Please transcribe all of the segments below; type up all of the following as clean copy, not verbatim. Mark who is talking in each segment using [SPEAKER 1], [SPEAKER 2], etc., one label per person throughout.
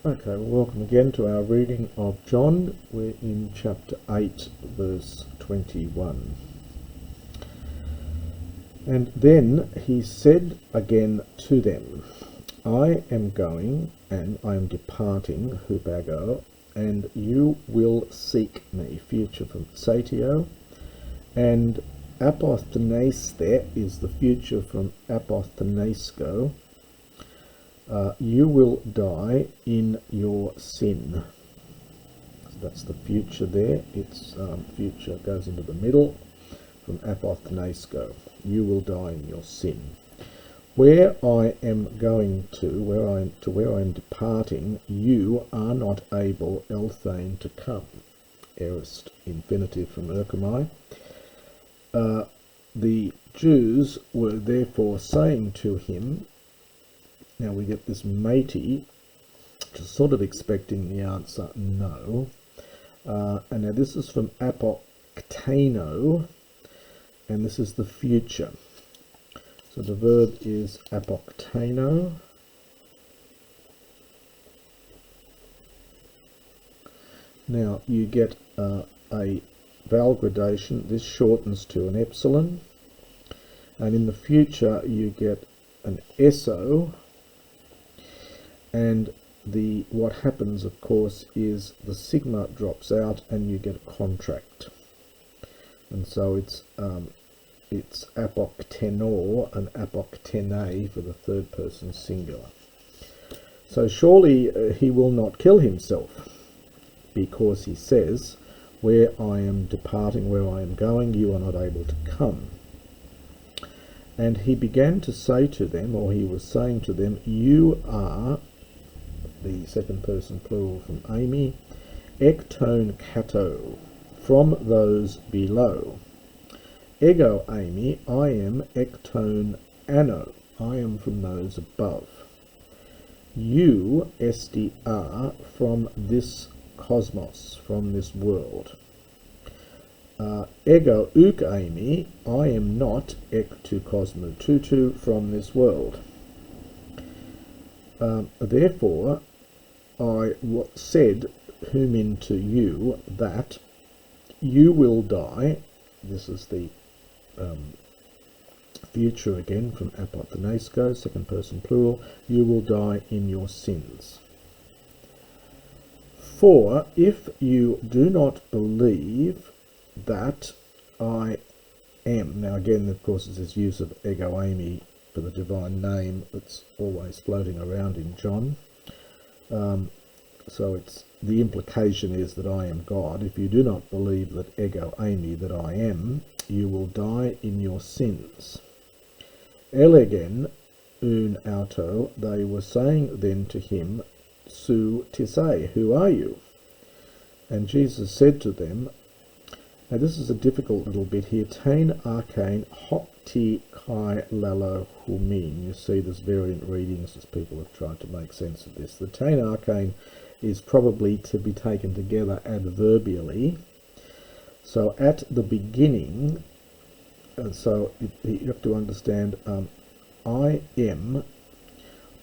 [SPEAKER 1] Okay, well, welcome again to our reading of John. We're in chapter 8, verse 21. And then he said again to them, I am going and I am departing, hupago, and you will seek me, future from satio, and apothenaste is the future from apothenasko. You will die in your sin. So that's the future there. It's future goes into the middle from apothenasko. You will die in your sin. Where I am going to, where I am departing, you are not able, elthane, to come. Aorist infinitive from erchomai. The Jews were therefore saying to him, now we get this matey, just sort of expecting the answer no. And now this is from apoktano, and this is the future. So the verb is apoktano. Now you get a vowel gradation. This shortens to an epsilon. And in the future you get an eso. And what happens, of course, is the sigma drops out and you get a contract. And so it's apoktenor and apoktene for the third person singular. So surely he will not kill himself, because he says, where I am departing, where I am going, you are not able to come. And he began to say to them, or he was saying to them, you are, the second person plural from Amy, ekton kato, from those below. Ego Amy, I am ekton ano, I am from those above. You, SDR, from this cosmos, from this world. Ego uk Amy, I am not ek to cosmo tutu, from this world. Therefore, I said humin to you that you will die. This is the future again from apothenasko, second person plural. You will die in your sins. For if you do not believe that I am, now again, of course, it's this use of ego Amy for the divine name that's always floating around in John. So it's the implication is that I am God. If you do not believe that ego Amy, that I am, you will die in your sins. Elegen un auto, they were saying then to him, su tise, who are you? And Jesus said to them, now this is a difficult little bit here, tain arcane hopti kai lalo humin. You see there's variant readings as people have tried to make sense of this. The tain arcane is probably to be taken together adverbially. So at the beginning, and so you have to understand, I am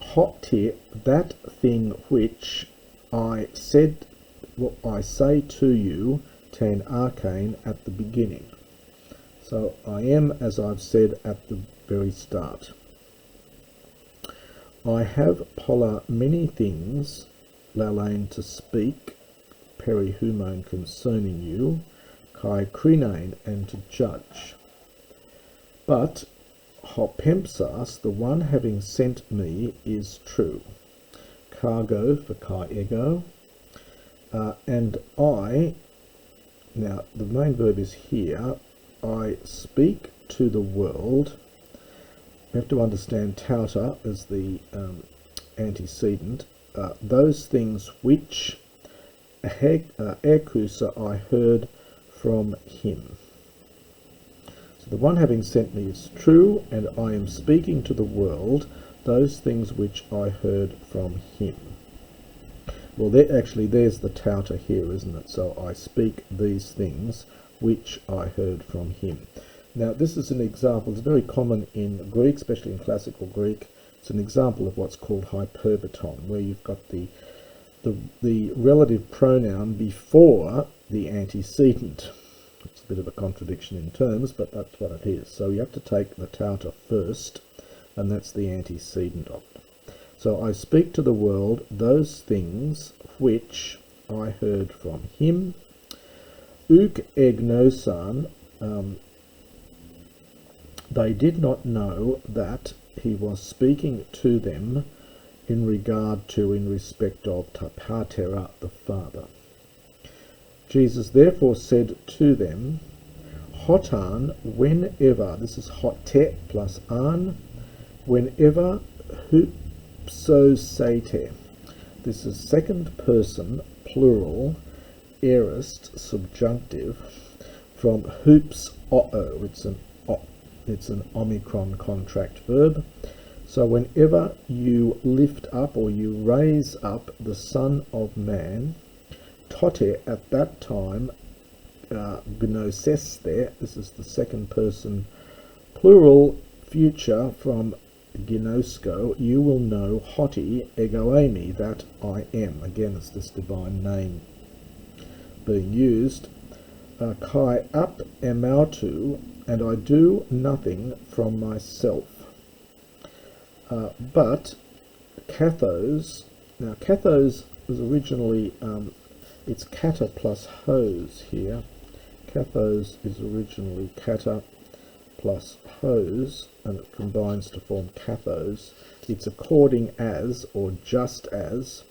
[SPEAKER 1] hopti, that thing which I said, what I say to you, ten arcane, at the beginning. So I am, as I've said at the very start. I have pola many things, lalane, to speak, perihumone, concerning you, kai krinane, and to judge. But hopempsas, the one having sent me, is true. Cargo for kai ego, and I, now the main verb is here, I speak to the world. We have to understand tauta as the antecedent. Those things which ekusa I heard from him. So the one having sent me is true, and I am speaking to the world those things which I heard from him. Well, there's the tauta here, isn't it? So I speak these things which I heard from him. Now, this is an example. It's very common in Greek, especially in classical Greek. It's an example of what's called hyperbaton, where you've got the the relative pronoun before the antecedent. It's a bit of a contradiction in terms, but that's what it is. So you have to take the tauta first, and that's the antecedent of it. So I speak to the world those things which I heard from him. Uk egnosan, they did not know that he was speaking to them in respect of Tapatera, the Father. Jesus therefore said to them, Hotan, whenever, this is hote plus an, whenever hupsosate, this is second person, plural, aorist, subjunctive, from hoops o'o, it's an omicron contract verb. So whenever you lift up or you raise up the Son of Man, tote at that time, gnoseste, this is the second person plural future from ginosko, you will know hoti egoemi, that I am. Again, it's this divine name being used. Kai up emautu, and I do nothing from myself. But kathos, now kathos was originally, it's kata plus hos here. Kathos is originally kata plus hos, and it combines to form kathos. It's according as, or just as,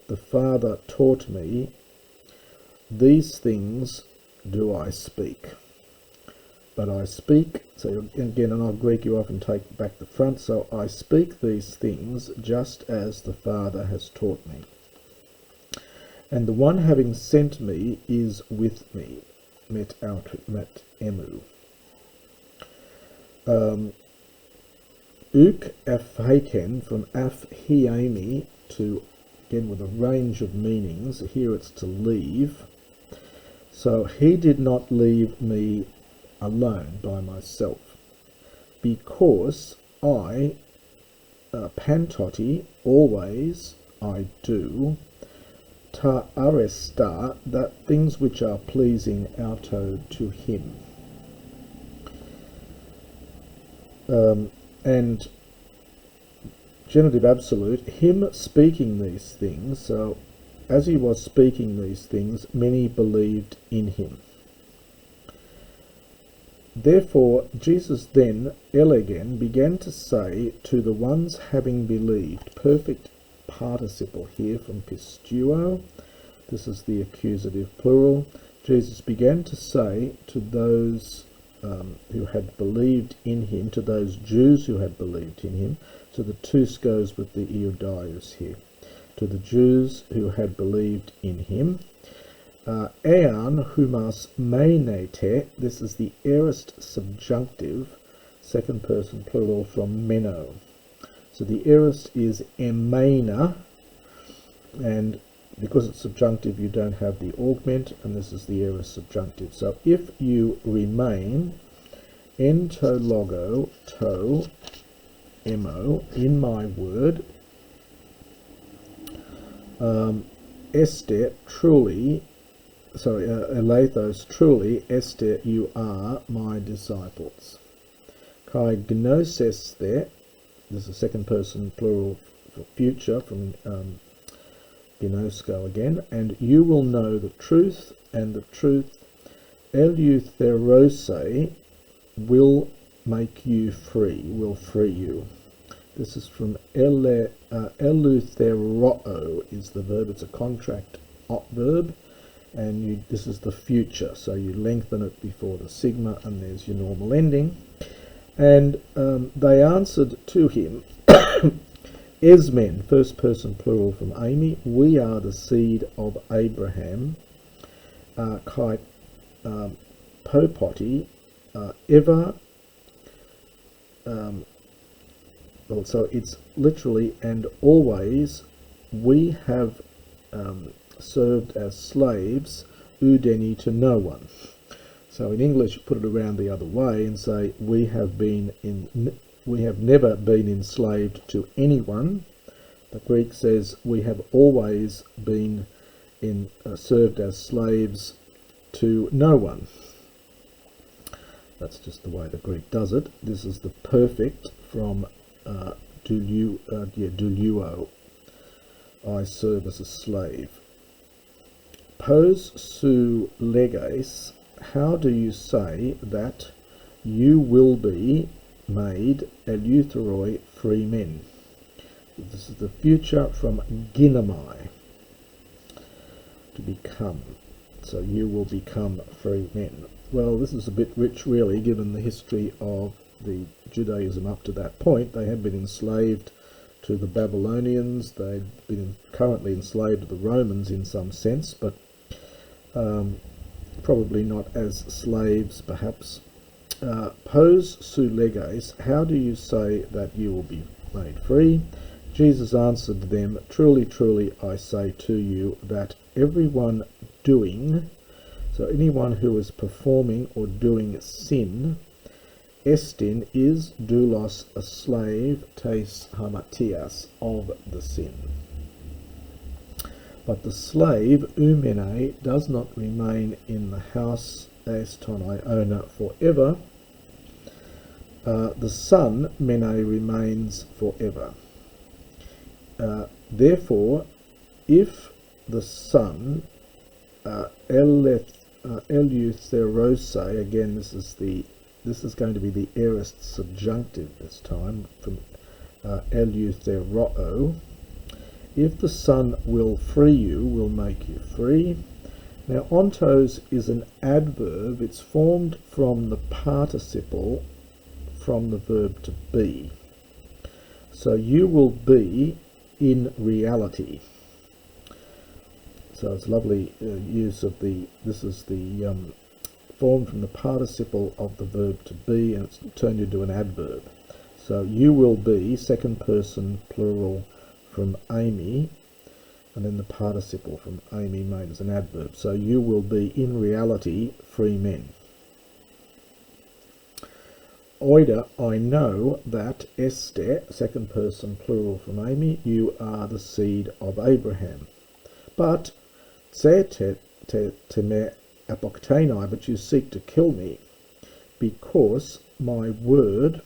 [SPEAKER 1] the Father taught me, these things do I speak. But I speak, so again in old Greek you often take back the front, so I speak these things just as the Father has taught me. And the one having sent me is with me, met emu. Uk afhaken, from afhiemi, to, again with a range of meanings, here it's to leave. So he did not leave me alone by myself, because I, pantoti, always I do, ta aresta, that things which are pleasing auto to him. And genitive absolute, him speaking these things, so as he was speaking these things, many believed in him. Therefore Jesus then, elegen, began to say to the ones having believed, perfect participle here from pistuo, this is the accusative plural, Jesus began to say to those who had believed in him, to those Jews who had believed in him, so the tous goes with the Iudaius here, to the Jews who had believed in him, ean humas menete, this is the aorist subjunctive, second person plural from meno. So the aorist is emena, and because it's subjunctive you don't have the augment, and this is the aorist subjunctive. So if you remain ento logo to emo, in my word, este, truly, sorry, elathos, truly, este, you are my disciples. Kai gnosis there, this is a second person plural for future from gnosko again, and you will know the truth, and the truth, eleutherose, will make you free, will free you. This is from eleutheroo is the verb, it's a contract verb, and this is the future, so you lengthen it before the sigma, and there's your normal ending. And they answered to him, Esmen, first person plural from Amy, we are the seed of Abraham, kai popoti, ever, well, so it's literally, and always we have served as slaves, udeni, to no one. So in English, put it around the other way and say we have never been enslaved to anyone, The Greek says, we have always been served as slaves to no one. That's just the way the Greek does it. This is the perfect from douleuo. I serve as a slave. Pos sou leges. How do you say that you will be made eleutheroi free men? This is the future from ginomai, to become. So you will become free men. Well, this is a bit rich, really, given the history of the Judaism up to that point. They had been enslaved to the Babylonians. They'd been currently enslaved to the Romans in some sense, but probably not as slaves, perhaps. Pos sou leges. How do you say that you will be made free? Jesus answered them, truly, truly, I say to you that everyone doing, so anyone who is performing or doing sin, estin is doulos, a slave, tes hamatias, of the sin. But the slave, oumene, does not remain in the house, eston owner, forever. The son, mene, remains forever. Therefore, if the son, eleutherose, again this is going to be the aorist subjunctive this time, from eleutheroo. If the son will free you, will make you free. Now, ontos is an adverb. It's formed from the participle from the verb to be. So you will be in reality. So it's lovely use of this is the formed from the participle of the verb to be, and it's turned into an adverb. So you will be, second person plural from Amy, and then the participle from Amy made as an adverb. So you will be in reality free men. Oida, I know that este, second person plural from Amy, you are the seed of Abraham. But te me apoktenai, but you seek to kill me, because my word,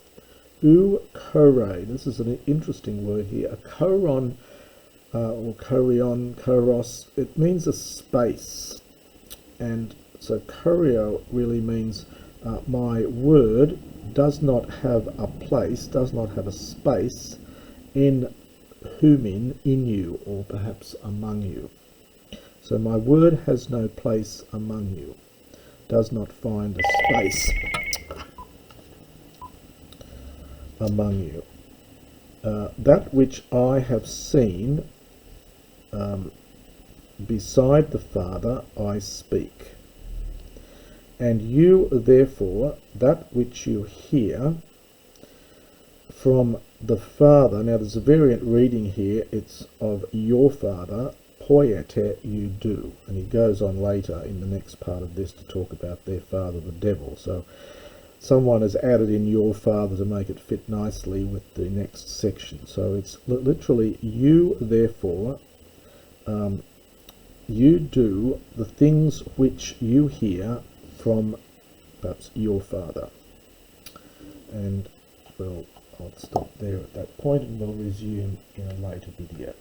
[SPEAKER 1] kore, this is an interesting word here, a koron, or korion, koros, it means a space, and so korio really means my word does not have a place, does not have a space in humin, in you, or perhaps among you. So my word has no place among you, does not find a space among you. That which I have seen beside the Father I speak. And you, therefore, that which you hear from the Father. Now there's a variant reading here, it's of your Father, poiete, you do. And he goes on later in the next part of this to talk about their father, the devil. So someone has added in your father to make it fit nicely with the next section. So it's literally, you, therefore, you do the things which you hear from perhaps your father. And I'll stop there at that point, and we'll resume in a later video.